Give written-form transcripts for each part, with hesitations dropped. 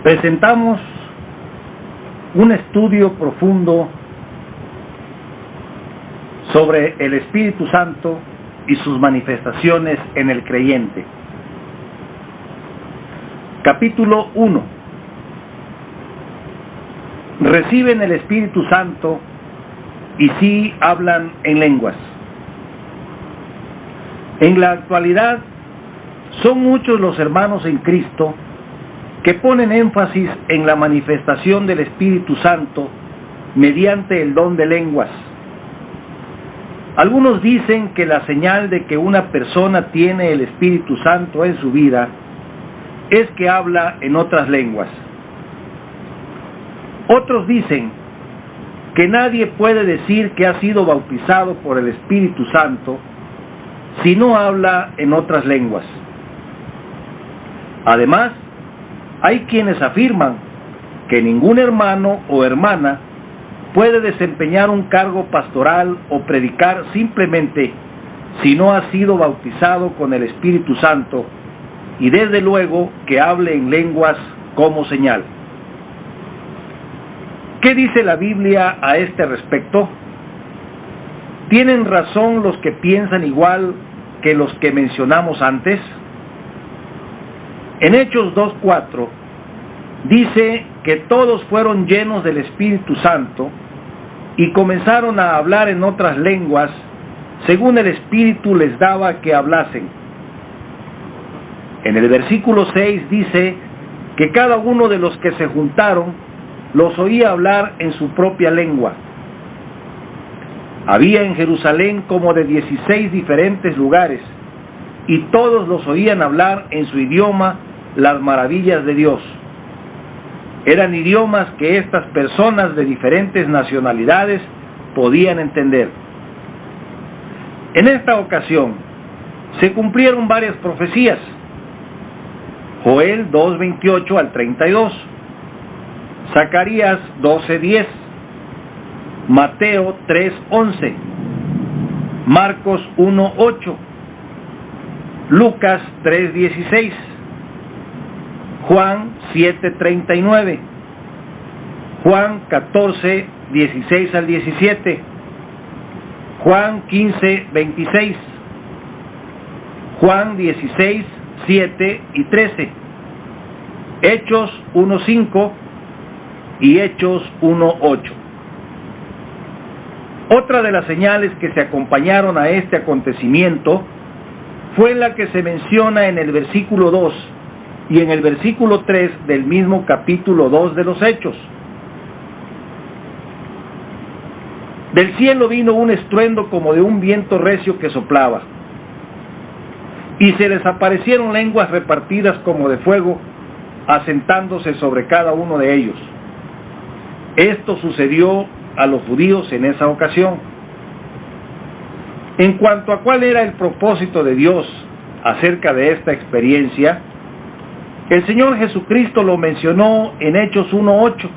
Presentamos un estudio profundo sobre el Espíritu Santo y sus manifestaciones en el creyente. Capítulo 1. Reciben el Espíritu Santo y sí hablan en lenguas. En la actualidad, son muchos los hermanos en Cristo que ponen énfasis en la manifestación del Espíritu Santo mediante el don de lenguas. Algunos dicen que la señal de que una persona tiene el Espíritu Santo en su vida es que habla en otras lenguas. Otros dicen que nadie puede decir que ha sido bautizado por el Espíritu Santo si no habla en otras lenguas. Además, hay quienes afirman que ningún hermano o hermana puede desempeñar un cargo pastoral o predicar simplemente si no ha sido bautizado con el Espíritu Santo y desde luego que hable en lenguas como señal. ¿Qué dice la Biblia a este respecto? ¿Tienen razón los que piensan igual que los que mencionamos antes? En Hechos 2:4 dice que todos fueron llenos del Espíritu Santo y comenzaron a hablar en otras lenguas según el Espíritu les daba que hablasen. En el versículo 6 dice que cada uno de los que se juntaron los oía hablar en su propia lengua. Había en Jerusalén como de 16 diferentes lugares y todos los oían hablar en su idioma las maravillas de Dios. Eran idiomas que estas personas de diferentes nacionalidades podían entender. En esta ocasión se cumplieron varias profecías. Joel 2:28 al 32, Zacarías 12:10, Mateo 3:11, Marcos 1:8, Lucas 3:16, Juan 7:39, Juan 14:16 al 17, Juan 15:26, Juan 16:7 y 13, Hechos 1:5 y Hechos 1:8. Otra de las señales que se acompañaron a este acontecimiento fue la que se menciona en el versículo 2 y en el versículo 3 del mismo capítulo 2 de los Hechos. Del cielo vino un estruendo como de un viento recio que soplaba, y se les aparecieron lenguas repartidas como de fuego, asentándose sobre cada uno de ellos. Esto sucedió a los judíos en esa ocasión. En cuanto a cuál era el propósito de Dios acerca de esta experiencia, el Señor Jesucristo lo mencionó en Hechos 1:8.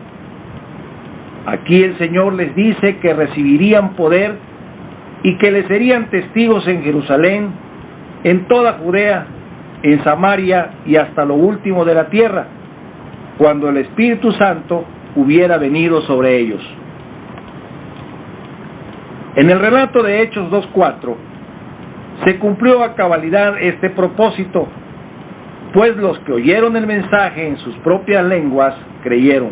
Aquí el Señor les dice que recibirían poder y que les serían testigos en Jerusalén, en toda Judea, en Samaria y hasta lo último de la tierra, cuando el Espíritu Santo hubiera venido sobre ellos. En el relato de Hechos 2:4 se cumplió a cabalidad este propósito, pues los que oyeron el mensaje en sus propias lenguas creyeron.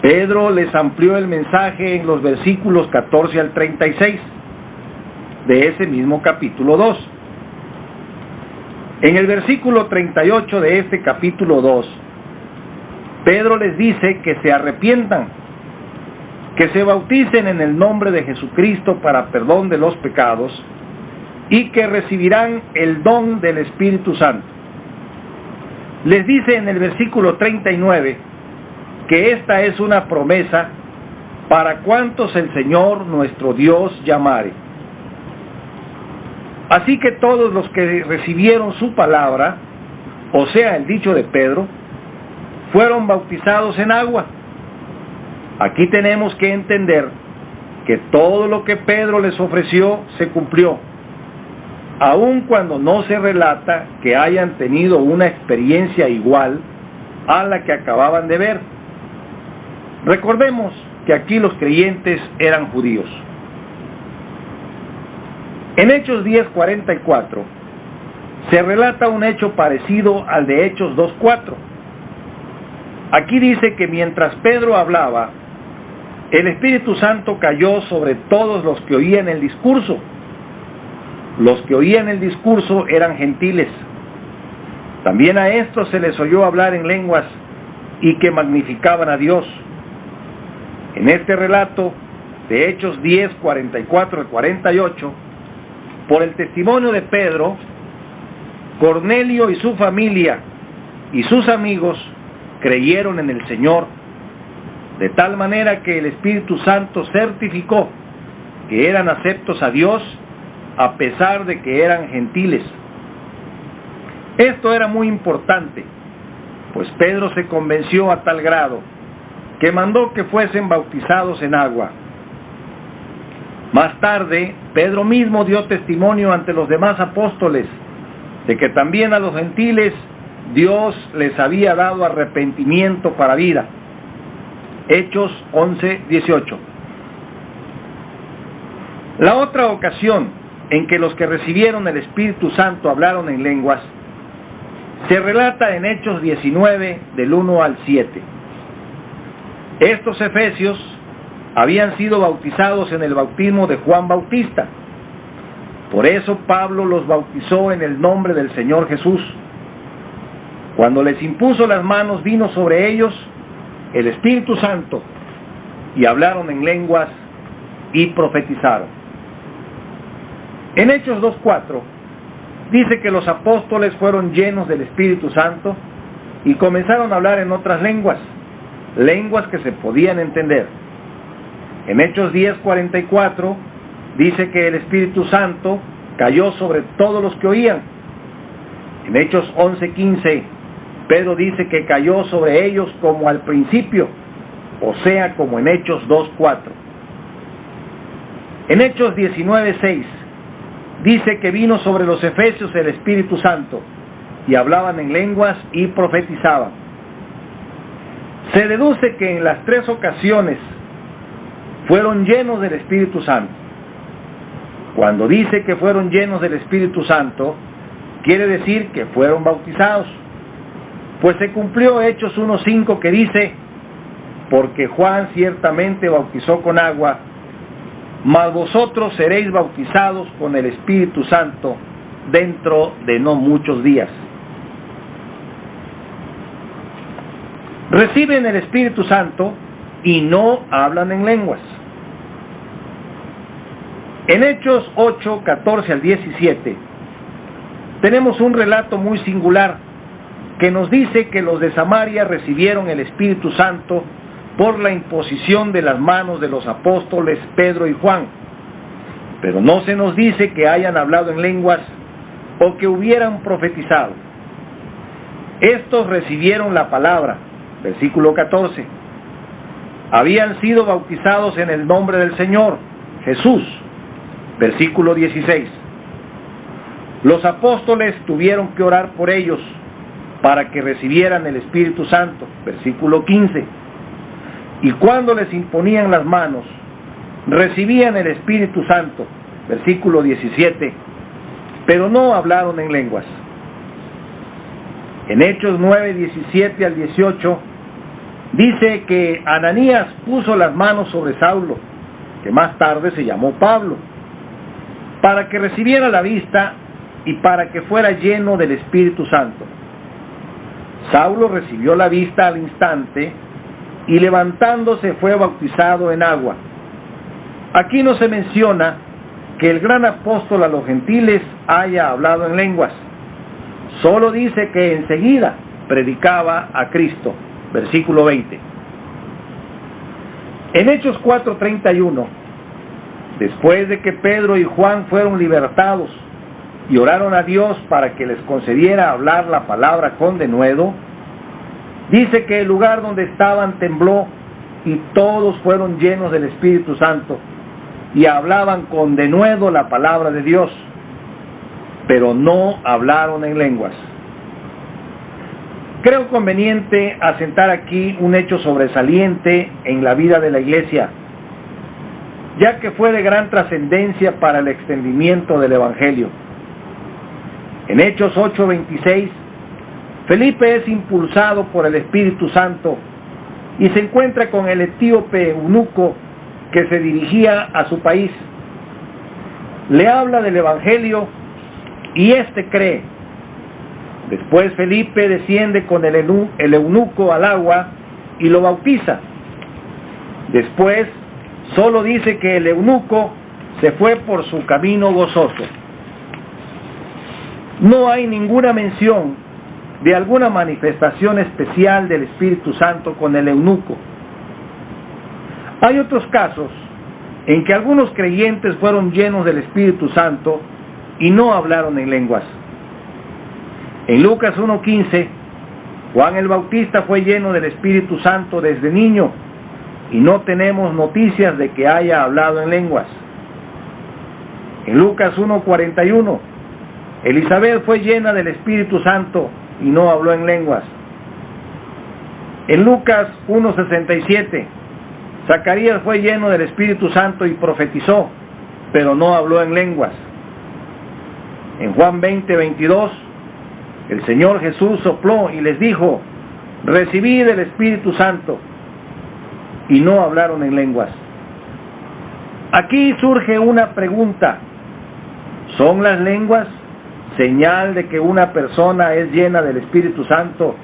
Pedro les amplió el mensaje en los versículos 14 al 36 de ese mismo capítulo 2. En el versículo 38 de este capítulo 2, Pedro les dice que se arrepientan, que se bauticen en el nombre de Jesucristo para perdón de los pecados y que recibirán el don del Espíritu Santo. Les dice en el versículo 39 que esta es una promesa para cuantos el Señor nuestro Dios llamare. Así que todos los que recibieron su palabra, o sea, el dicho de Pedro, fueron bautizados en agua. Aquí tenemos que entender que todo lo que Pedro les ofreció se cumplió, aun cuando no se relata que hayan tenido una experiencia igual a la que acababan de ver. Recordemos que aquí los creyentes eran judíos. En Hechos 10:44 se relata un hecho parecido al de Hechos 2:4. Aquí dice que mientras Pedro hablaba, el Espíritu Santo cayó sobre todos los que oían el discurso. Los que oían el discurso eran gentiles. También a estos se les oyó hablar en lenguas y que magnificaban a Dios. En este relato de Hechos 10:44 al 48, por el testimonio de Pedro, Cornelio y su familia y sus amigos creyeron en el Señor, de tal manera que el Espíritu Santo certificó que eran aceptos a Dios a pesar de que eran gentiles. Esto era muy importante, pues Pedro se convenció a tal grado que mandó que fuesen bautizados en agua. Más tarde, Pedro mismo dio testimonio ante los demás apóstoles de que también a los gentiles Dios les había dado arrepentimiento para vida. Hechos 11:18. La otra ocasión en que los que recibieron el Espíritu Santo hablaron en lenguas se relata en Hechos 19 del 1 al 7. Estos efesios habían sido bautizados en el bautismo de Juan Bautista. Por eso Pablo los bautizó en el nombre del Señor Jesús. Cuando les impuso las manos, vino sobre ellos el Espíritu Santo y hablaron en lenguas y profetizaron. En Hechos 2:4 dice que los apóstoles fueron llenos del Espíritu Santo y comenzaron a hablar en otras lenguas que se podían entender. En Hechos 10:44 dice que el Espíritu Santo cayó sobre todos los que oían. En Hechos 11:15 Pedro dice que cayó sobre ellos como al principio, o sea, como en Hechos 2:4. En Hechos 19:6 dice que vino sobre los efesios el Espíritu Santo y hablaban en lenguas y profetizaban. Se deduce que en las tres ocasiones fueron llenos del Espíritu Santo. Cuando dice que fueron llenos del Espíritu Santo, quiere decir que fueron bautizados, pues se cumplió Hechos 1:5 que dice: porque Juan ciertamente bautizó con agua, mas vosotros seréis bautizados con el Espíritu Santo dentro de no muchos días. Reciben el Espíritu Santo y no hablan en lenguas. En Hechos 8:14 al 17 tenemos un relato muy singular que nos dice que los de Samaria recibieron el Espíritu Santo por la imposición de las manos de los apóstoles Pedro y Juan, pero no se nos dice que hayan hablado en lenguas o que hubieran profetizado. Estos recibieron la palabra, versículo 14. Habían sido bautizados en el nombre del Señor Jesús, versículo 16. Los apóstoles tuvieron que orar por ellos para que recibieran el Espíritu Santo, versículo 15. Y cuando les imponían las manos, recibían el Espíritu Santo, versículo 17, pero no hablaron en lenguas. En Hechos 9:17 al 18, dice que Ananías puso las manos sobre Saulo, que más tarde se llamó Pablo, para que recibiera la vista y para que fuera lleno del Espíritu Santo. Saulo recibió la vista al instante y levantándose fue bautizado en agua. Aquí no se menciona que el gran apóstol a los gentiles haya hablado en lenguas. Solo dice que enseguida predicaba a Cristo, versículo 20. En Hechos 4:31, después de que Pedro y Juan fueron libertados y oraron a Dios para que les concediera hablar la palabra con denuedo, dice que el lugar donde estaban tembló y todos fueron llenos del Espíritu Santo y hablaban con denuedo la palabra de Dios, pero no hablaron en lenguas. Creo conveniente asentar aquí un hecho sobresaliente en la vida de la Iglesia, ya que fue de gran trascendencia para el extendimiento del Evangelio. En Hechos 8:26, Felipe es impulsado por el Espíritu Santo y se encuentra con el etíope eunuco que se dirigía a su país. Le habla del Evangelio y éste cree. Después Felipe desciende con el eunuco al agua y lo bautiza. Después solo dice que el eunuco se fue por su camino gozoso. No hay ninguna mención de alguna manifestación especial del Espíritu Santo con el eunuco. Hay otros casos en que algunos creyentes fueron llenos del Espíritu Santo y no hablaron en lenguas. En Lucas 1:15, Juan el Bautista fue lleno del Espíritu Santo desde niño y no tenemos noticias de que haya hablado en lenguas. En Lucas 1:41, Elizabeth fue llena del Espíritu Santo y no habló en lenguas. En Lucas 1:67, Zacarías fue lleno del Espíritu Santo y profetizó, pero no habló en lenguas. En Juan 20:22, el Señor Jesús sopló y les dijo: recibid el Espíritu Santo, y no hablaron en lenguas. Aquí surge una pregunta: ¿son las lenguas señal de que una persona es llena del Espíritu Santo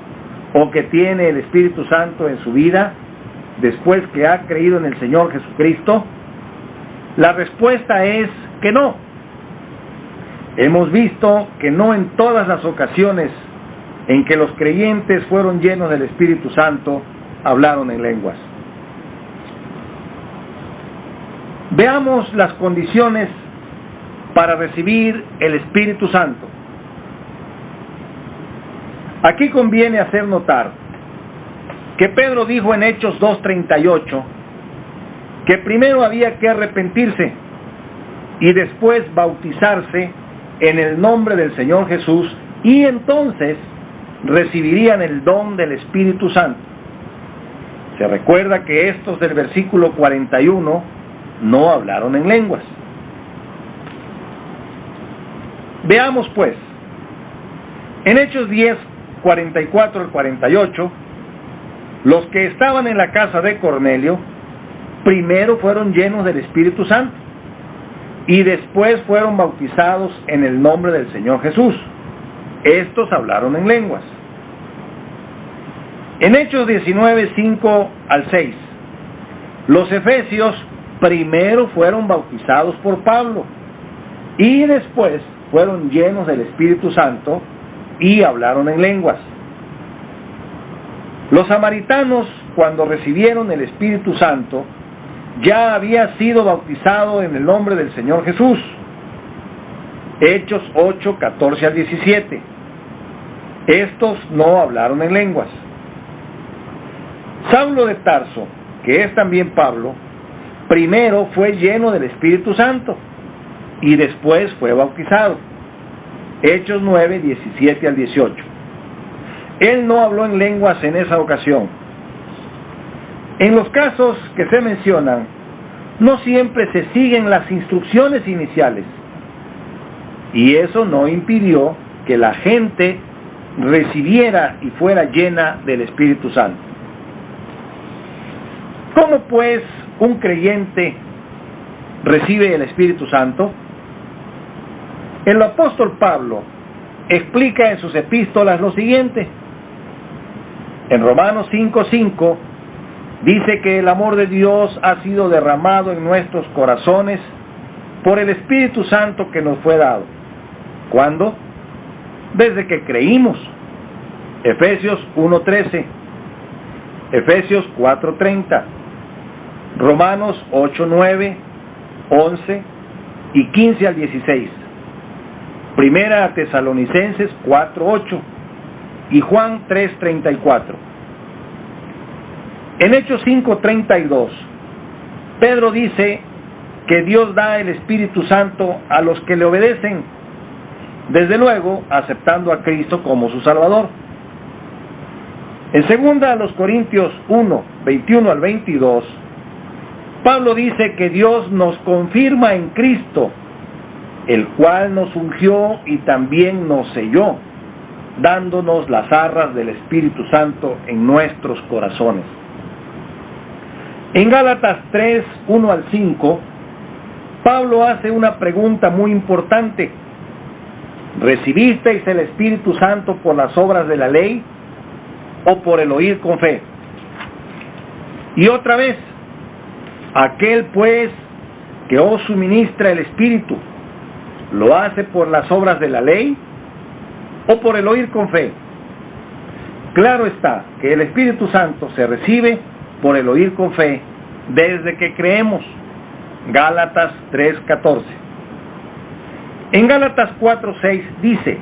o que tiene el Espíritu Santo en su vida después que ha creído en el Señor Jesucristo? La respuesta es que no. Hemos visto que no en todas las ocasiones en que los creyentes fueron llenos del Espíritu Santo hablaron en lenguas. Veamos las condiciones para recibir el Espíritu Santo. Aquí conviene hacer notar que Pedro dijo en Hechos 2:38 que primero había que arrepentirse y después bautizarse en el nombre del Señor Jesús, y entonces recibirían el don del Espíritu Santo. Se recuerda que estos del versículo 41 no hablaron en lenguas. Veamos pues, en Hechos 10:44 al 48, los que estaban en la casa de Cornelio primero fueron llenos del Espíritu Santo y después fueron bautizados en el nombre del Señor Jesús. Estos hablaron en lenguas. En Hechos 19:5 al 6, los efesios primero fueron bautizados por Pablo y después fueron llenos del Espíritu Santo y hablaron en lenguas. Los samaritanos, cuando recibieron el Espíritu Santo, ya había sido bautizado en el nombre del Señor Jesús. Hechos 8:14 al 17. Estos no hablaron en lenguas. Saulo de Tarso, que es también Pablo, primero fue lleno del Espíritu Santo y después fue bautizado. Hechos 9:17 al 18. Él no habló en lenguas en esa ocasión. En los casos que se mencionan, no siempre se siguen las instrucciones iniciales, y eso no impidió que la gente recibiera y fuera llena del Espíritu Santo. ¿Cómo pues un creyente recibe el Espíritu Santo? El apóstol Pablo explica en sus epístolas lo siguiente. En Romanos 5:5 dice que el amor de Dios ha sido derramado en nuestros corazones por el Espíritu Santo que nos fue dado. ¿Cuándo? Desde que creímos. Efesios 1:13, Efesios 4:30, Romanos 8:9, 11 y 15 al 16, Primera a Tesalonicenses 4:8 y Juan 3:34. En Hechos 5:32, Pedro dice que Dios da el Espíritu Santo a los que le obedecen, desde luego aceptando a Cristo como su Salvador. En 2 Corintios 1, 21 al 22, Pablo dice que Dios nos confirma en Cristo, el cual nos ungió y también nos selló, dándonos las arras del Espíritu Santo en nuestros corazones. En Gálatas 3, 1 al 5, Pablo hace una pregunta muy importante. ¿Recibisteis el Espíritu Santo por las obras de la ley o por el oír con fe? Y otra vez, aquel pues que os suministra el Espíritu, ¿lo hace por las obras de la ley o por el oír con fe? Claro está que el Espíritu Santo se recibe por el oír con fe desde que creemos. Gálatas 3:14. En Gálatas 4:6 dice: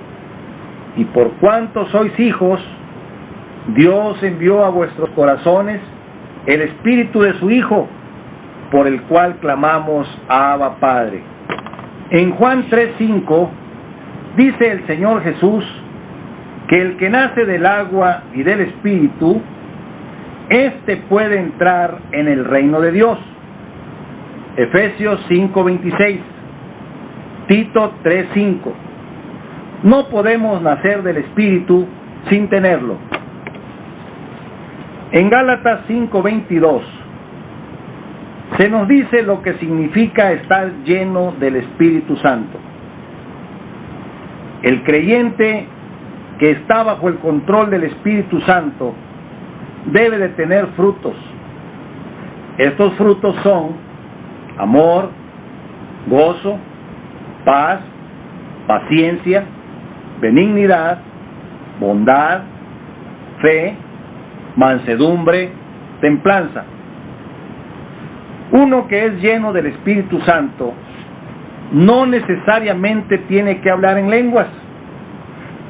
y por cuanto sois hijos, Dios envió a vuestros corazones el Espíritu de su Hijo, por el cual clamamos: Abba, Padre. En Juan 3:5 dice el Señor Jesús que el que nace del agua y del Espíritu, éste puede entrar en el reino de Dios. Efesios 5:26, Tito 3:5. No podemos nacer del Espíritu sin tenerlo. En Gálatas 5:22 se nos dice lo que significa estar lleno del Espíritu Santo. El creyente que está bajo el control del Espíritu Santo debe de tener frutos. Estos frutos son amor, gozo, paz, paciencia, benignidad, bondad, fe, mansedumbre, templanza. Uno que es lleno del Espíritu Santo no necesariamente tiene que hablar en lenguas,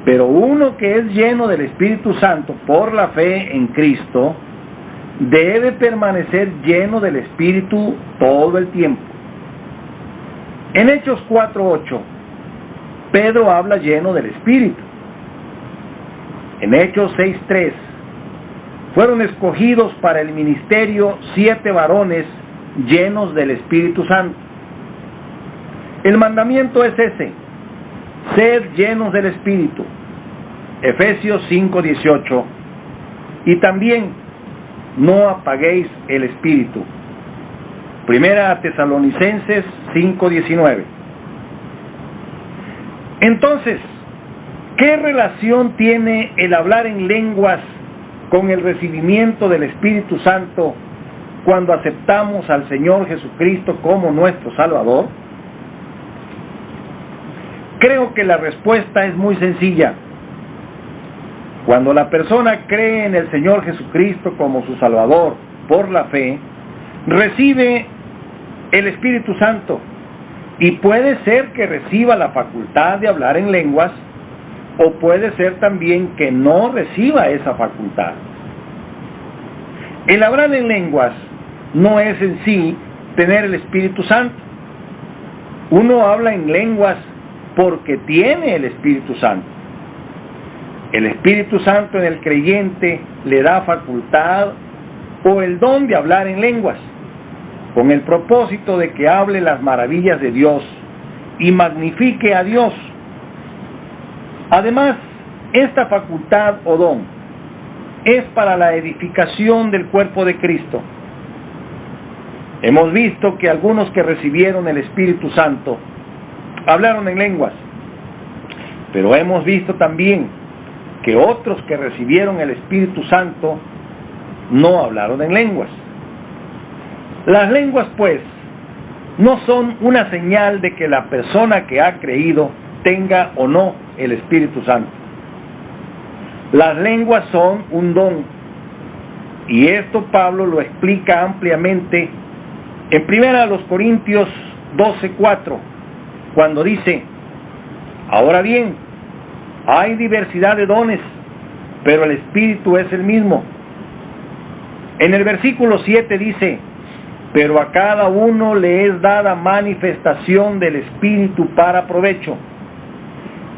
pero uno que es lleno del Espíritu Santo por la fe en Cristo debe permanecer lleno del Espíritu todo el tiempo. En Hechos 4:8, Pedro habla lleno del Espíritu. En Hechos 6:3, fueron escogidos para el ministerio 7 varones llenos del Espíritu Santo. El mandamiento es ese: sed llenos del Espíritu. Efesios 5:18. Y también no apaguéis el Espíritu. Primera Tesalonicenses 5:19. Entonces, ¿qué relación tiene el hablar en lenguas con el recibimiento del Espíritu Santo cuando aceptamos al Señor Jesucristo como nuestro Salvador? Creo que la respuesta es muy sencilla. Cuando la persona cree en el Señor Jesucristo como su Salvador por la fe, recibe el Espíritu Santo, y puede ser que reciba la facultad de hablar en lenguas, o puede ser también que no reciba esa facultad. El hablar en lenguas no es en sí tener el Espíritu Santo. Uno habla en lenguas porque tiene el Espíritu Santo. El Espíritu Santo en el creyente le da facultad o el don de hablar en lenguas, con el propósito de que hable las maravillas de Dios y magnifique a Dios. Además, esta facultad o don es para la edificación del cuerpo de Cristo. Hemos visto que algunos que recibieron el Espíritu Santo hablaron en lenguas, pero hemos visto también que otros que recibieron el Espíritu Santo no hablaron en lenguas. Las lenguas, pues, no son una señal de que la persona que ha creído tenga o no el Espíritu Santo. Las lenguas son un don, y esto Pablo lo explica ampliamente en 1 Corintios 12:4, cuando dice: ahora bien, hay diversidad de dones, pero el Espíritu es el mismo. En el versículo 7 dice: pero a cada uno le es dada manifestación del Espíritu para provecho.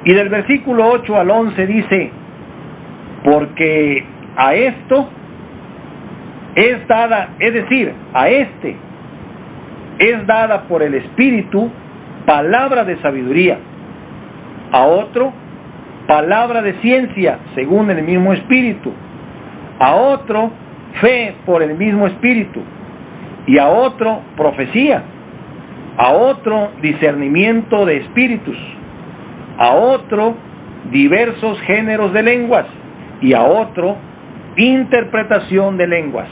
Y del versículo 8 al 11 dice: porque a esto es dada, es decir, a este es dada por el Espíritu palabra de sabiduría, a otro palabra de ciencia según el mismo Espíritu, a otro fe por el mismo Espíritu, y a otro profecía, a otro discernimiento de espíritus, a otro diversos géneros de lenguas, y a otro interpretación de lenguas.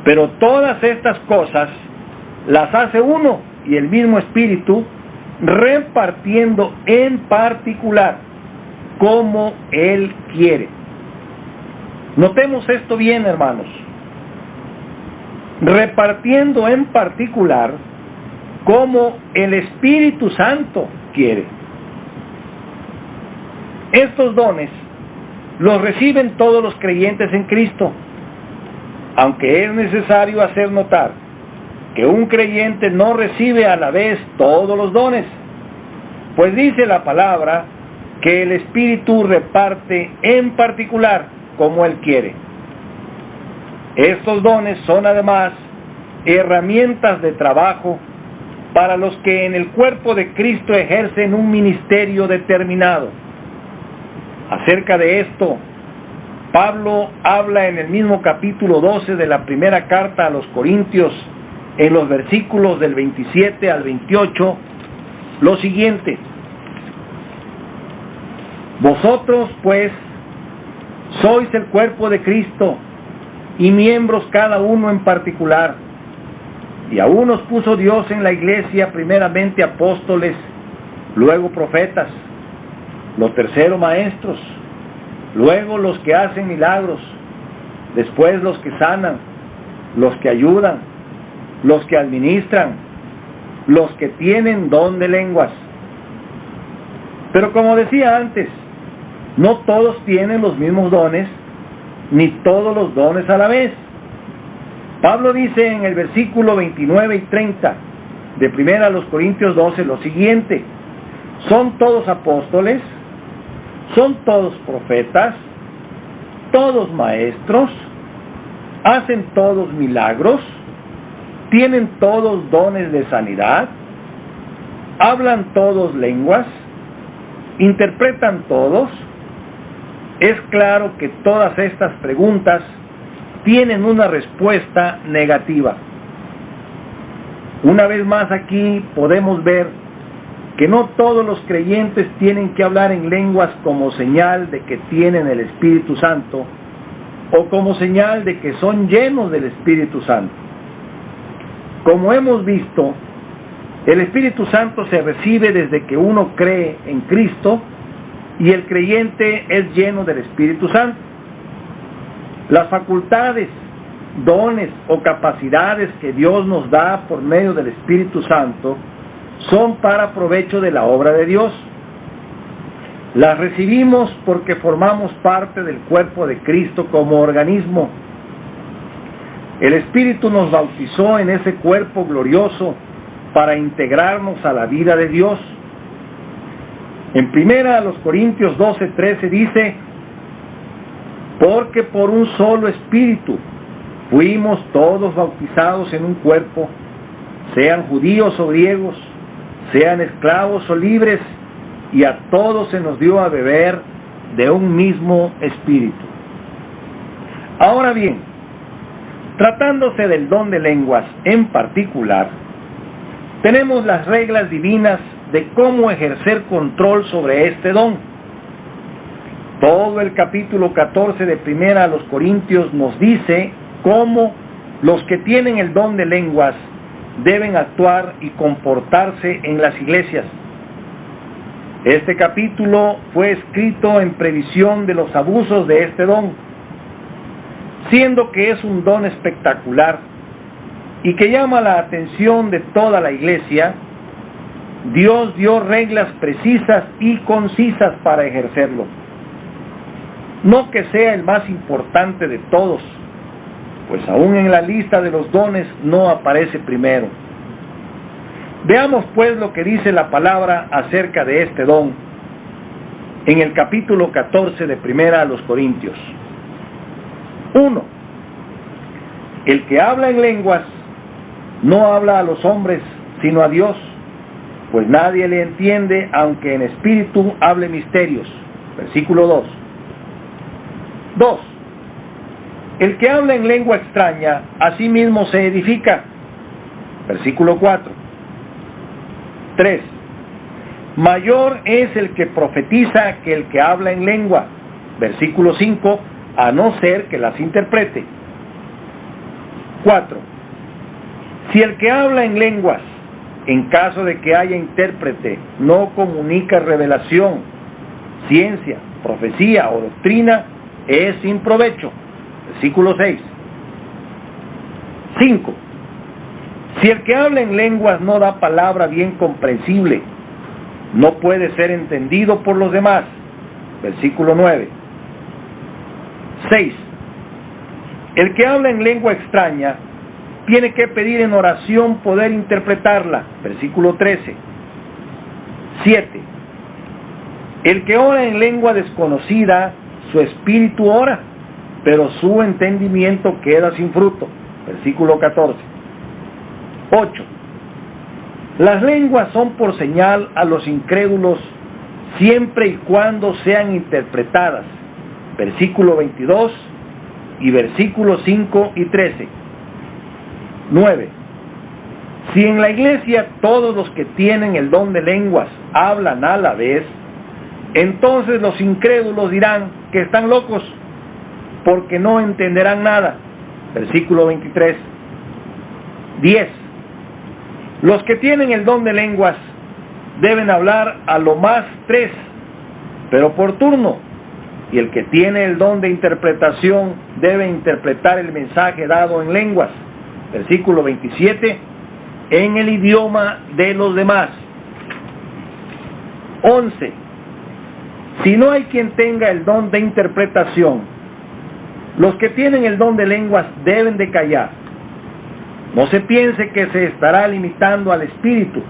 Pero todas estas cosas las hace uno y el mismo Espíritu, repartiendo en particular como Él quiere. Notemos esto bien, hermanos. Repartiendo en particular como el Espíritu Santo quiere. Estos dones los reciben todos los creyentes en Cristo, aunque es necesario hacer notar que un creyente no recibe a la vez todos los dones, pues dice la palabra que el Espíritu reparte en particular como Él quiere. Estos dones son además herramientas de trabajo para los que en el cuerpo de Cristo ejercen un ministerio determinado. Acerca de esto, Pablo habla en el mismo capítulo 12 de la primera carta a los Corintios, en los versículos del 27 al 28, lo siguiente: vosotros, pues, sois el cuerpo de Cristo, y miembros cada uno en particular. Y a unos puso Dios en la iglesia, primeramente apóstoles, luego profetas, los terceros maestros, luego los que hacen milagros, después los que sanan, los que ayudan, los que administran, los que tienen don de lenguas. Pero como decía antes, no todos tienen los mismos dones, ni todos los dones a la vez. Pablo dice en el versículo 29 y 30 de 1 Corintios 12 lo siguiente: ¿son todos apóstoles? ¿Son todos profetas? ¿Todos maestros? ¿Hacen todos milagros? ¿Tienen todos dones de sanidad? ¿Hablan todos lenguas? ¿Interpretan todos? Es claro que todas estas preguntas tienen una respuesta negativa. Una vez más aquí podemos ver que no todos los creyentes tienen que hablar en lenguas como señal de que tienen el Espíritu Santo o como señal de que son llenos del Espíritu Santo. Como hemos visto, el Espíritu Santo se recibe desde que uno cree en Cristo y el creyente es lleno del Espíritu Santo. Las facultades, dones o capacidades que Dios nos da por medio del Espíritu Santo son para provecho de la obra de Dios. Las recibimos porque formamos parte del cuerpo de Cristo como organismo. El Espíritu nos bautizó en ese cuerpo glorioso para integrarnos a la vida de Dios. En 1 Corintios 12:13 dice: porque por un solo Espíritu fuimos todos bautizados en un cuerpo, sean judíos o griegos, sean esclavos o libres, y a todos se nos dio a beber de un mismo Espíritu. Ahora bien, tratándose del don de lenguas en particular, tenemos las reglas divinas de cómo ejercer control sobre este don. Todo el capítulo 14 de 1 Corintios nos dice cómo los que tienen el don de lenguas deben actuar y comportarse en las iglesias. Este capítulo fue escrito en previsión de los abusos de este don, siendo que es un don espectacular y que llama la atención de toda la iglesia. Dios dio reglas precisas y concisas para ejercerlo. No que sea el más importante de todos, pues aún en la lista de los dones no aparece primero. Veamos pues lo que dice la palabra acerca de este don en el capítulo 14 de 1 Corintios. 1. El que habla en lenguas no habla a los hombres, sino a Dios, pues nadie le entiende, aunque en espíritu hable misterios. Versículo 2. 2. El que habla en lengua extraña, a sí mismo se edifica. Versículo 4. 3. Mayor es el que profetiza que el que habla en lengua. Versículo 5, a no ser que las interprete. 4. Si el que habla en lenguas, en caso de que haya intérprete, no comunica revelación, ciencia, profecía o doctrina, es sin provecho. Versículo 6. 5. Si el que habla en lenguas no da palabra bien comprensible, no puede ser entendido por los demás. Versículo 9. 6. El que habla en lengua extraña tiene que pedir en oración poder interpretarla. Versículo 13. 7. El que ora en lengua desconocida, su espíritu ora, pero su entendimiento queda sin fruto. Versículo 14. 8. Las lenguas son por señal a los incrédulos siempre y cuando sean interpretadas. Versículo 22 y versículos 5 y 13. 9. Si en la iglesia todos los que tienen el don de lenguas hablan a la vez, entonces los incrédulos dirán que están locos, porque no entenderán nada. Versículo 23. 10. Los que tienen el don de lenguas deben hablar a lo más 3, pero por turno, y el que tiene el don de interpretación debe interpretar el mensaje dado en lenguas. Versículo 27, en el idioma de los demás. 11. Si no hay quien tenga el don de interpretación, los que tienen el don de lenguas deben de callar. No se piense que se estará limitando al Espíritu,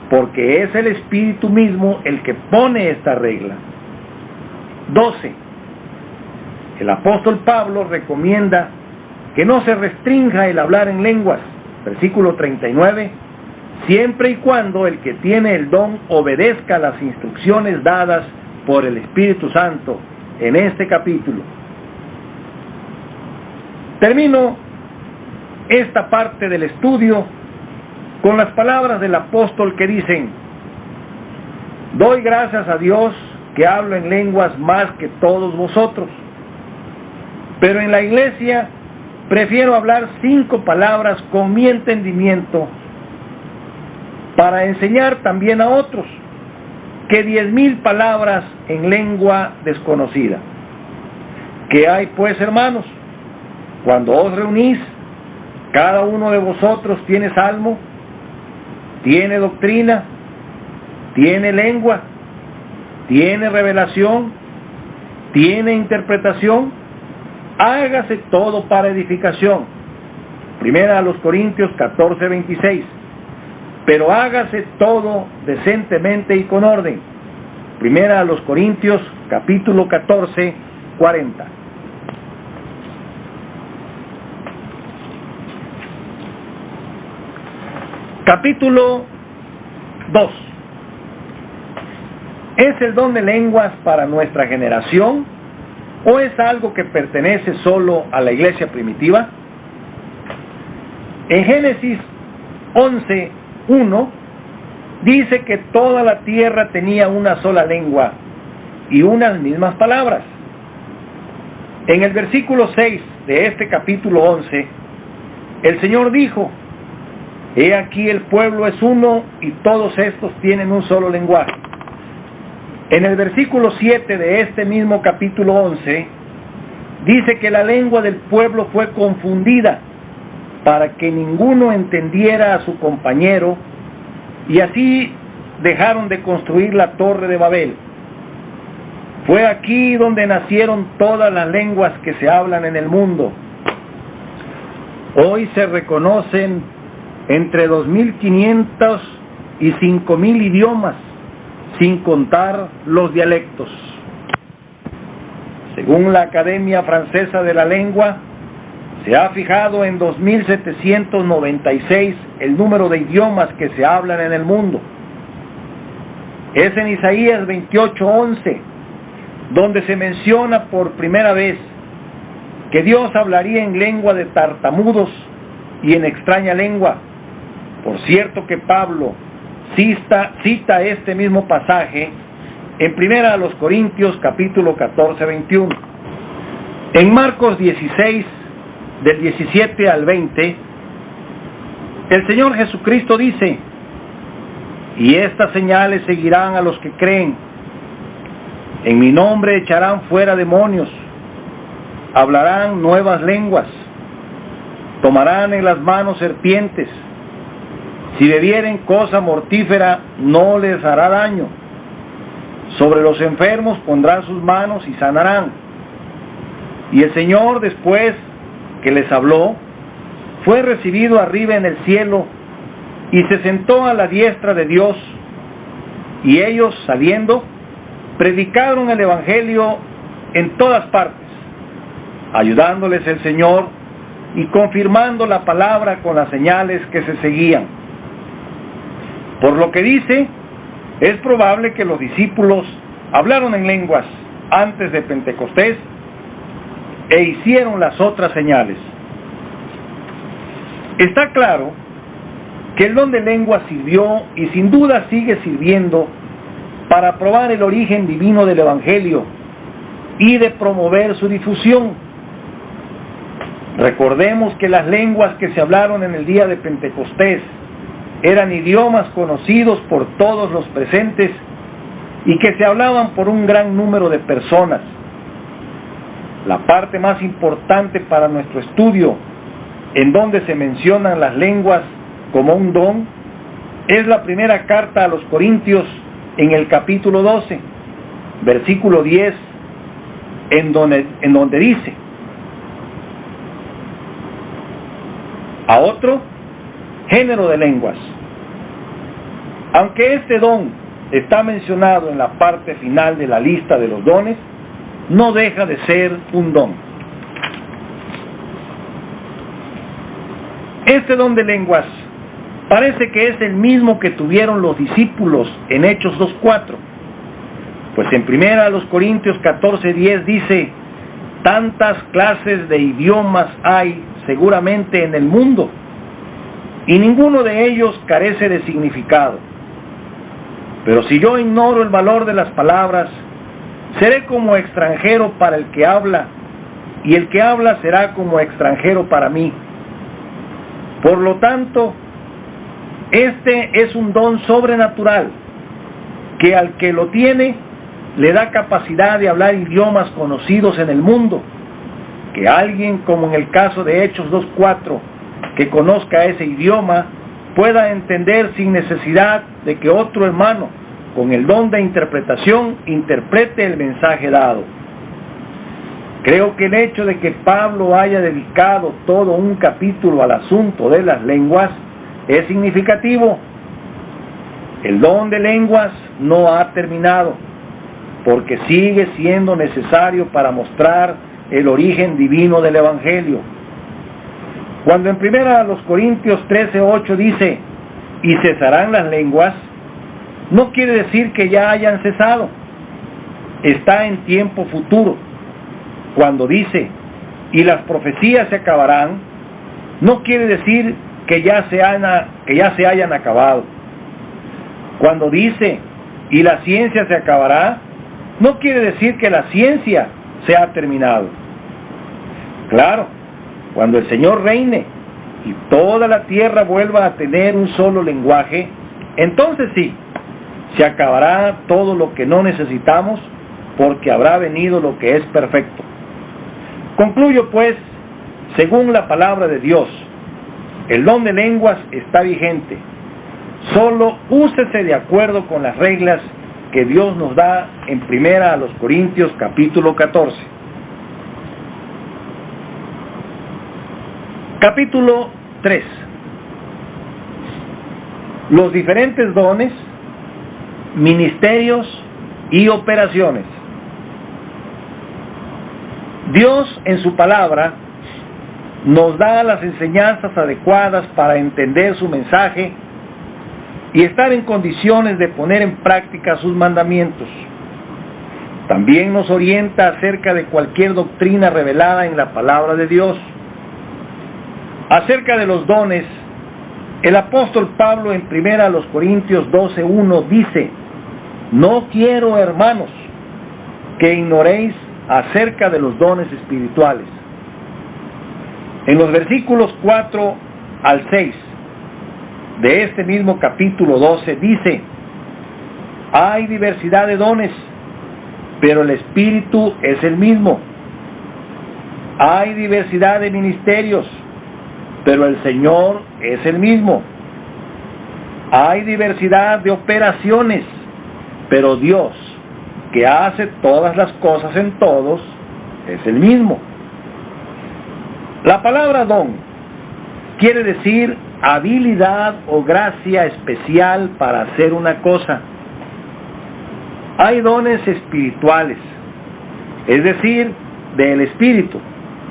porque es el Espíritu mismo el que pone esta regla. 12. El apóstol Pablo recomienda que no se restrinja el hablar en lenguas. Versículo 39, siempre y cuando el que tiene el don obedezca las instrucciones dadas por el Espíritu Santo en este capítulo. Termino esta parte del estudio con las palabras del apóstol que dicen: doy gracias a Dios que hablo en lenguas más que todos vosotros, pero en la iglesia prefiero hablar 5 palabras con mi entendimiento para enseñar también a otros, que 10,000 palabras en lengua desconocida. ¿Qué hay pues, hermanos? Cuando os reunís, cada uno de vosotros tiene salmo, tiene doctrina, tiene lengua, tiene revelación, tiene interpretación. Hágase todo para edificación. Primera a los Corintios 14:26. Pero hágase todo decentemente y con orden. Primera a los Corintios capítulo 14:40. Capítulo 2. ¿Es el don de lenguas para nuestra generación o es algo que pertenece solo a la iglesia primitiva? En Génesis 11:1 dice que toda la tierra tenía una sola lengua y unas mismas palabras. En el versículo 6 de este capítulo 11, el Señor dijo: he aquí el pueblo es uno y todos estos tienen un solo lenguaje. En el versículo 7 de este mismo capítulo 11, dice que la lengua del pueblo fue confundida para que ninguno entendiera a su compañero, y así dejaron de construir la torre de Babel. Fue aquí donde nacieron todas las lenguas que se hablan en el mundo. Hoy se reconocen entre 2.500 y 5.000 idiomas, sin contar los dialectos. Según la Academia Francesa de la Lengua, se ha fijado en 2.796 el número de idiomas que se hablan en el mundo. Es en Isaías 28:11 donde se menciona por primera vez que Dios hablaría en lengua de tartamudos y en extraña lengua. Por cierto que Pablo cita este mismo pasaje en 1 Corintios capítulo 14:21. En Marcos 16, del 17 al 20, el Señor Jesucristo dice: y estas señales seguirán a los que creen. En mi nombre echarán fuera demonios, hablarán nuevas lenguas, tomarán en las manos serpientes, si bebieren cosa mortífera no les hará daño, sobre los enfermos pondrán sus manos y sanarán. Y el Señor, después que les habló, fue recibido arriba en el cielo y se sentó a la diestra de Dios. Y ellos, saliendo, predicaron el Evangelio en todas partes, ayudándoles el Señor y confirmando la palabra con las señales que se seguían. Por lo que dice, es probable que los discípulos hablaron en lenguas antes de Pentecostés e hicieron las otras señales. Está claro que el don de lengua sirvió y sin duda sigue sirviendo para probar el origen divino del Evangelio y de promover su difusión. Recordemos que las lenguas que se hablaron en el día de Pentecostés eran idiomas conocidos por todos los presentes y que se hablaban por un gran número de personas. La parte más importante para nuestro estudio, en donde se mencionan las lenguas como un don, es la primera carta a los Corintios en el capítulo 12, versículo 10, en donde dice: a otro género de lenguas. Aunque este don está mencionado en la parte final de la lista de los dones, no deja de ser un don. Este don de lenguas parece que es el mismo que tuvieron los discípulos en Hechos 2:4, pues en 1 Corintios 14:10 dice: tantas clases de idiomas hay seguramente en el mundo, y ninguno de ellos carece de significado. Pero si yo ignoro el valor de las palabras, seré como extranjero para el que habla, y el que habla será como extranjero para mí. Por lo tanto, este es un don sobrenatural, que al que lo tiene, le da capacidad de hablar idiomas conocidos en el mundo. Que alguien, como en el caso de Hechos 2:4, que conozca ese idioma, pueda entender sin necesidad de que otro hermano, con el don de interpretación, interprete el mensaje dado. Creo que el hecho de que Pablo haya dedicado todo un capítulo al asunto de las lenguas es significativo. El don de lenguas no ha terminado, porque sigue siendo necesario para mostrar el origen divino del Evangelio. Cuando en 1 Corintios 13:8 dice: y cesarán las lenguas, no quiere decir que ya hayan cesado. Está en tiempo futuro. Cuando dice: y las profecías se acabarán, no quiere decir que ya se hayan acabado. Cuando dice: y la ciencia se acabará, no quiere decir que la ciencia se ha terminado. Claro, cuando el Señor reine y toda la tierra vuelva a tener un solo lenguaje, entonces sí, se acabará todo lo que no necesitamos, porque habrá venido lo que es perfecto. Concluyo pues, según la palabra de Dios, el don de lenguas está vigente. Solo úsese de acuerdo con las reglas que Dios nos da en 1 Corintios capítulo 14. Capítulo 3. Los diferentes dones, ministerios y operaciones. Dios en su palabra nos da las enseñanzas adecuadas para entender su mensaje y estar en condiciones de poner en práctica sus mandamientos. También nos orienta acerca de cualquier doctrina revelada en la palabra de Dios. Acerca de los dones, el apóstol Pablo en 1 Corintios 12:1 dice: no quiero, hermanos, que ignoréis acerca de los dones espirituales. En los versículos 4 al 6 de este mismo capítulo 12 dice: hay diversidad de dones, pero el Espíritu es el mismo. Hay diversidad de ministerios, pero el Señor es el mismo. Hay diversidad de operaciones, pero Dios, que hace todas las cosas en todos, es el mismo. La palabra don quiere decir habilidad o gracia especial para hacer una cosa. Hay dones espirituales, es decir, del Espíritu,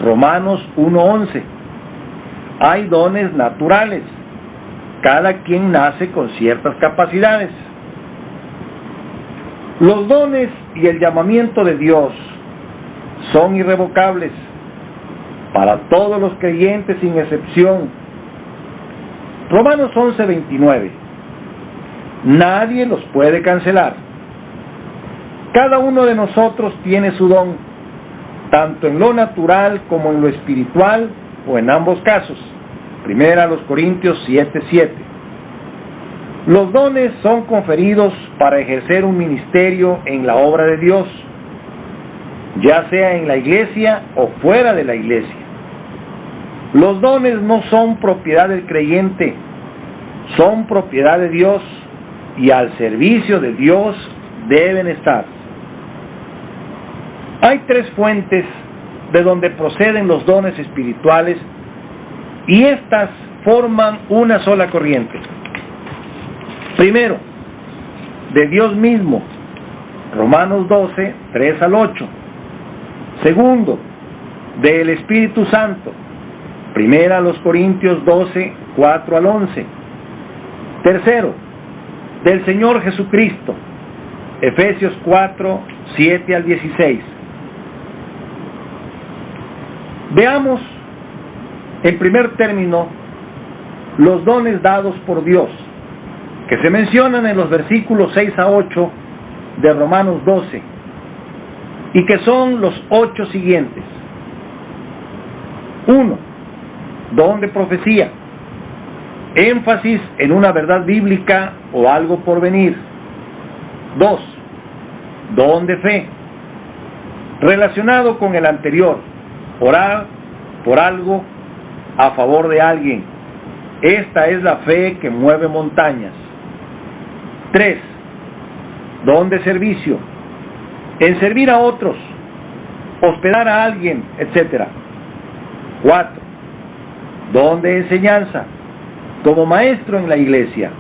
Romanos 1:11. Hay dones naturales, cada quien nace con ciertas capacidades. Los dones y el llamamiento de Dios son irrevocables para todos los creyentes sin excepción. Romanos 11:29. Nadie los puede cancelar. Cada uno de nosotros tiene su don, tanto en lo natural como en lo espiritual, o en ambos casos. 1 Corintios 7:7. Los dones son conferidos para ejercer un ministerio en la obra de Dios, ya sea en la iglesia o fuera de la iglesia. Los dones no son propiedad del creyente, son propiedad de Dios y al servicio de Dios deben estar. Hay tres fuentes de donde proceden los dones espirituales y estas forman una sola corriente. Primero, de Dios mismo, Romanos 12, 3 al 8. Segundo, del Espíritu Santo, 1 Corintios 12, 4 al 11. Tercero, del Señor Jesucristo, Efesios 4, 7 al 16. Veamos, en primer término, los dones dados por Dios, que se mencionan en los versículos 6 a 8 de Romanos 12, y que son los 8 siguientes. 1. Don de profecía, énfasis en una verdad bíblica o algo por venir. 2. Don de fe, relacionado con el anterior, orar por algo a favor de alguien. Esta es la fe que mueve montañas. 3. Don de servicio, en servir a otros, hospedar a alguien, etc. 4. Don de enseñanza, como maestro en la iglesia.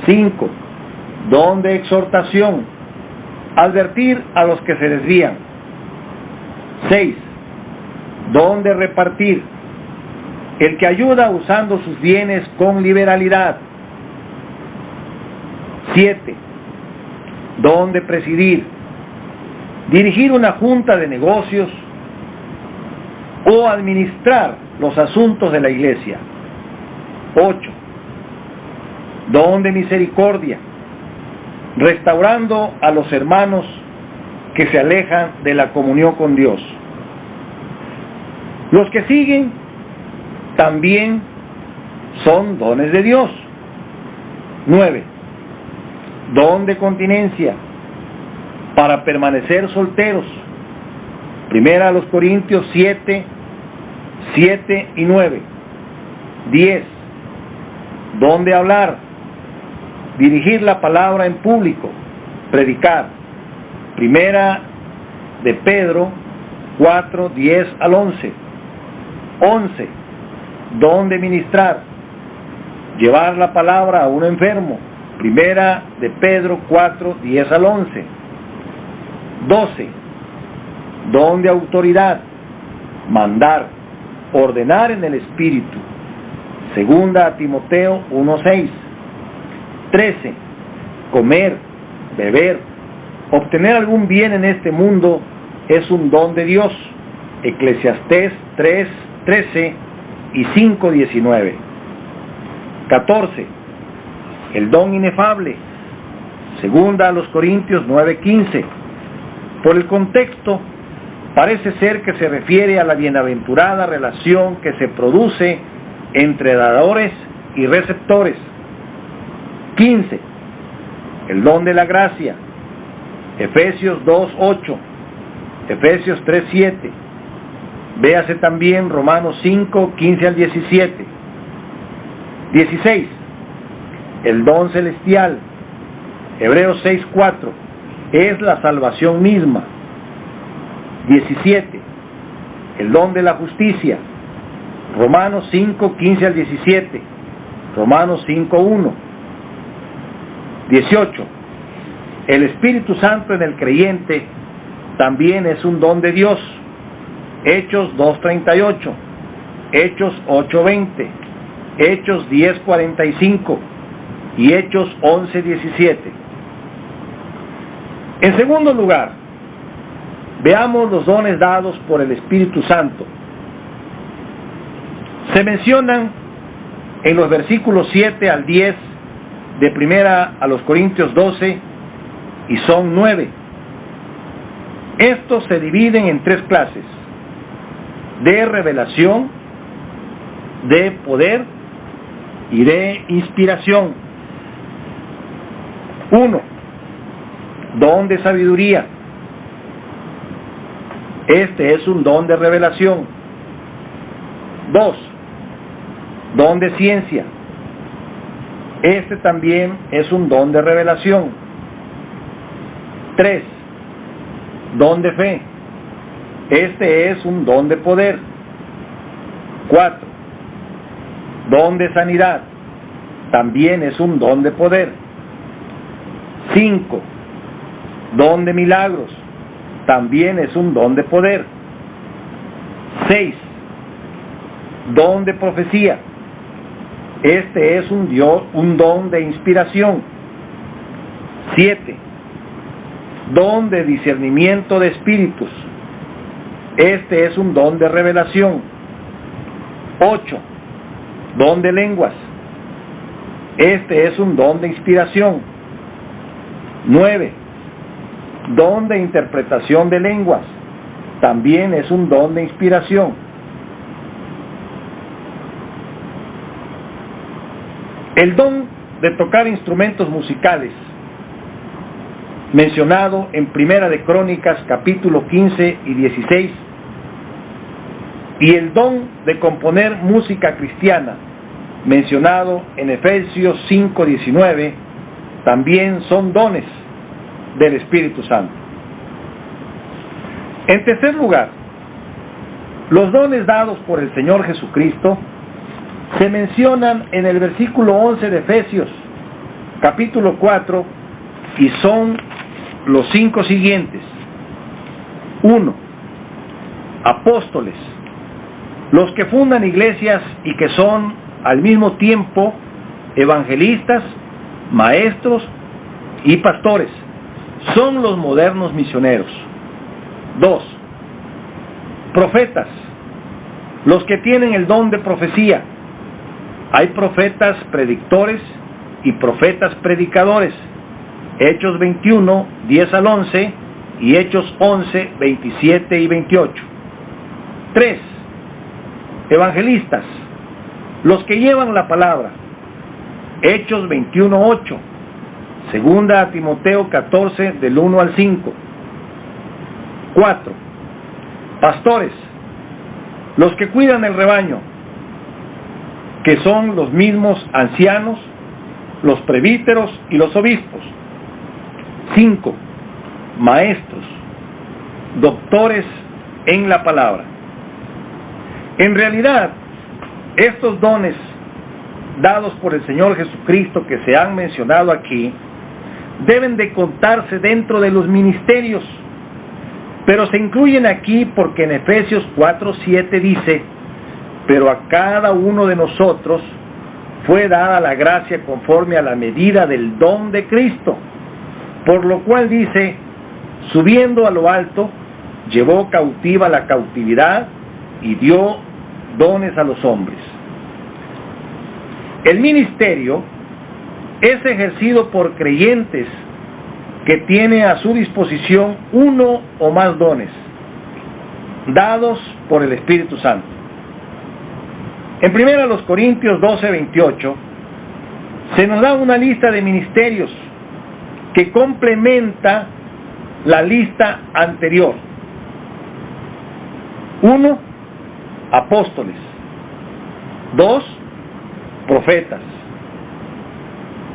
5. Don de exhortación, advertir a los que se desvían. 6. Don de repartir, el que ayuda usando sus bienes con liberalidad. 7. Don de presidir, dirigir una junta de negocios o administrar los asuntos de la iglesia. 8. Don de misericordia, restaurando a los hermanos que se alejan de la comunión con Dios. Los que siguen también son dones de Dios. 9. Don de continencia, para permanecer solteros. 1 Corintios 7, 7 y 9. 10. Don de hablar, dirigir la palabra en público, predicar. 1 Pedro 4, 10 al 11. 11. Don de ministrar, llevar la palabra a un enfermo. 1 Pedro 4, 10 al 11. 12. don de autoridad, mandar, ordenar en el Espíritu. Segunda a Timoteo 1:6. 13. Comer, beber, obtener algún bien en este mundo es un don de Dios. Eclesiastés 3:13 y 5:19. 14. El don inefable. Segunda a los Corintios 9:15. Por el contexto, parece ser que se refiere a la bienaventurada relación que se produce entre dadores y receptores. 15. El don de la gracia. Efesios 2:8, Efesios 3:7. Véase también Romanos 5:15 al 17. 16. El don celestial. Hebreos 6:4. Es la salvación misma. 17. El don de la justicia. Romanos 5:15 al 17. Romanos 5:1. 18. El Espíritu Santo en el creyente también es un don de Dios. Hechos 2:38, Hechos 8:20, Hechos 10:45 y Hechos 11:17. En segundo lugar, veamos los dones dados por el Espíritu Santo. Se mencionan en los versículos 7 al 10 de primera a los Corintios 12 y son 9. Estos se dividen en tres clases: de revelación, de poder y de inspiración. 1. Don de sabiduría. Este es un don de revelación. 2. Don de ciencia. Este también es un don de revelación. 3. Don de fe. Este es un don de poder. 4. Don de sanidad. También es un don de poder. 5. Don de milagros. También es un don de poder. 6. Don de profecía. Este es un don de inspiración. 7. Don de discernimiento de espíritus. Este es un don de revelación. 8. Don de lenguas. Este es un don de inspiración. 9. Don de interpretación de lenguas. También es un don de inspiración. El don de tocar instrumentos musicales, mencionado en Primera de Crónicas capítulo 15 y 16, y el don de componer música cristiana, mencionado en Efesios 5:19, también son dones del Espíritu Santo. En tercer lugar, los dones dados por el Señor Jesucristo se mencionan en el versículo 11 de Efesios capítulo 4 y son los 5 siguientes. 1. Apóstoles, los que fundan iglesias y que son al mismo tiempo evangelistas, maestros y pastores. Son los modernos misioneros. 2. Profetas, los que tienen el don de profecía. Hay profetas predictores y profetas predicadores. Hechos 21, 10 al 11 y Hechos 11, 27 y 28. 3. Evangelistas, los que llevan la palabra. Hechos 21, 8. Segunda a Timoteo 14, del 1 al 5. 4. Pastores, los que cuidan el rebaño, que son los mismos ancianos, los presbíteros y los obispos. 5. Maestros, doctores en la palabra. En realidad, estos dones dados por el Señor Jesucristo que se han mencionado aquí, deben de contarse dentro de los ministerios pero se incluyen aquí porque en Efesios 4:7 dice: pero a cada uno de nosotros fue dada la gracia conforme a la medida del don de Cristo, por lo cual dice: subiendo a lo alto, llevó cautiva la cautividad y dio dones a los hombres. El ministerio es ejercido por creyentes que tiene a su disposición uno o más dones, dados por el Espíritu Santo. En 1 Corintios 12:28 se nos da una lista de ministerios que complementa la lista anterior. 1. Apóstoles. 2. Profetas.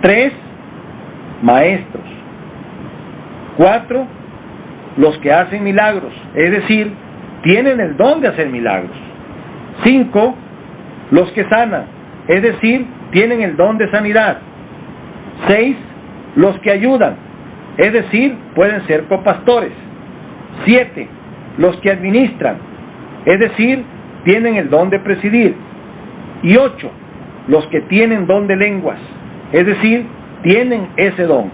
3. Maestros. 4. Los que hacen milagros, es decir, tienen el don de hacer milagros. 5. Los que sanan, es decir, tienen el don de sanidad. 6. Los que ayudan, es decir, pueden ser copastores. 7. Los que administran, es decir, tienen el don de presidir. Y 8. Los que tienen don de lenguas, es decir, tienen ese don.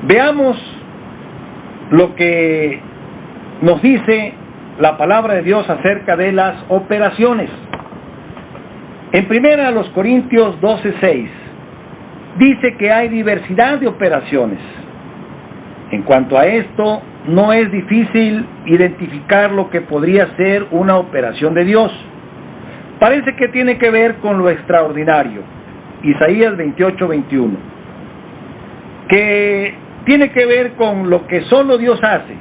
Veamos lo que nos dice la palabra de Dios acerca de las operaciones. En 1 Corintios 12:6 dice que hay diversidad de operaciones. En cuanto a esto, no es difícil identificar lo que podría ser una operación de Dios. Parece que tiene que ver con lo extraordinario. Isaías 28:21. Que tiene que ver con lo que solo Dios hace.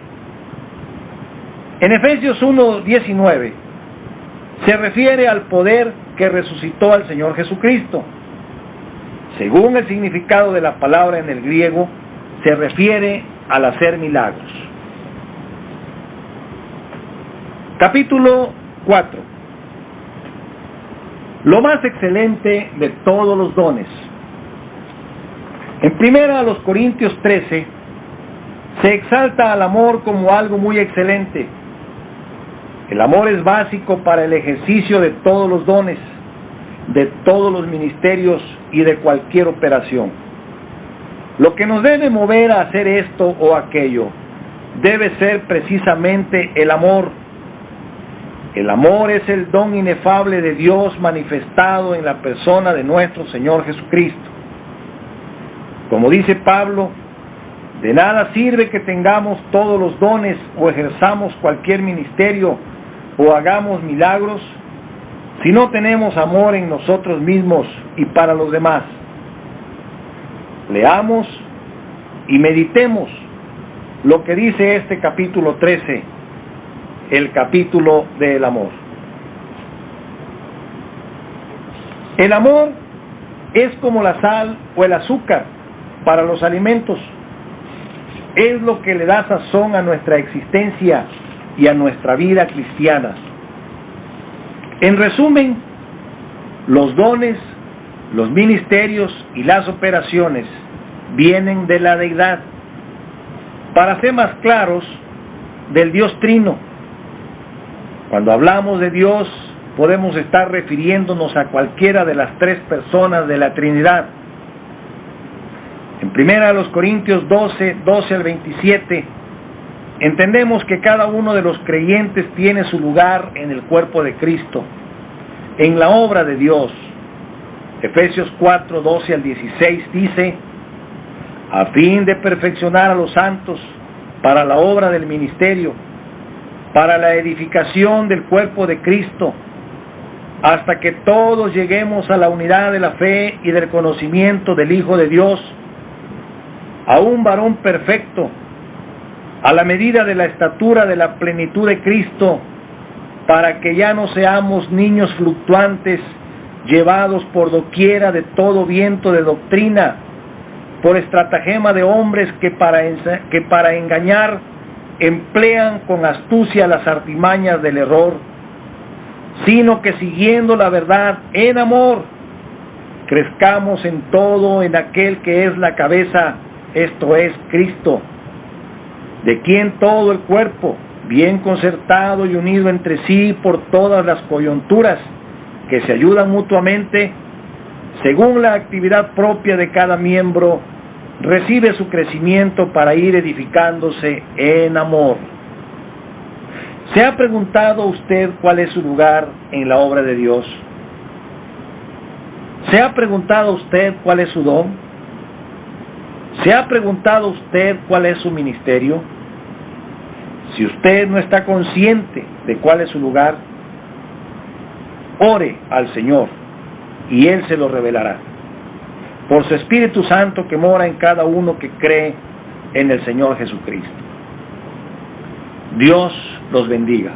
En Efesios 1:19 se refiere al poder que resucitó al Señor Jesucristo. Según el significado de la palabra en el griego, se refiere al hacer milagros. Capítulo 4. Lo más excelente de todos los dones. En 1 Corintios 13 se exalta al amor como algo muy excelente. El amor es básico para el ejercicio de todos los dones, de todos los ministerios y de cualquier operación. Lo que nos debe mover a hacer esto o aquello debe ser precisamente el amor. El amor es el don inefable de Dios manifestado en la persona de nuestro Señor Jesucristo. Como dice Pablo, de nada sirve que tengamos todos los dones o ejerzamos cualquier ministerio o hagamos milagros si no tenemos amor en nosotros mismos y para los demás. Leamos y meditemos lo que dice este capítulo 13, el capítulo del amor. El amor es como la sal o el azúcar para los alimentos. Es lo que le da sazón a nuestra existencia y a nuestra vida cristiana. En resumen, los dones, los ministerios y las operaciones vienen de la deidad. Para ser más claros, del Dios Trino. Cuando hablamos de Dios, podemos estar refiriéndonos a cualquiera de las tres personas de la Trinidad. En 1 Corintios 12 al 27, entendemos que cada uno de los creyentes tiene su lugar en el cuerpo de Cristo, en la obra de Dios. Efesios 4, 12 al 16 dice: a fin de perfeccionar a los santos para la obra del ministerio, para la edificación del cuerpo de Cristo, hasta que todos lleguemos a la unidad de la fe y del conocimiento del Hijo de Dios, a un varón perfecto, a la medida de la estatura de la plenitud de Cristo, para que ya no seamos niños fluctuantes, llevados por doquiera de todo viento de doctrina, por estratagema de hombres que para engañar emplean con astucia las artimañas del error, sino que siguiendo la verdad en amor, crezcamos en todo en aquel que es la cabeza, esto es Cristo, de quien todo el cuerpo, bien concertado y unido entre sí por todas las coyunturas que se ayudan mutuamente, según la actividad propia de cada miembro, recibe su crecimiento para ir edificándose en amor. ¿Se ha preguntado usted cuál es su lugar en la obra de Dios? ¿Se ha preguntado usted cuál es su don? ¿Se ha preguntado usted cuál es su ministerio? Si usted no está consciente de cuál es su lugar, ore al Señor y Él se lo revelará, por su Espíritu Santo que mora en cada uno que cree en el Señor Jesucristo. Dios los bendiga.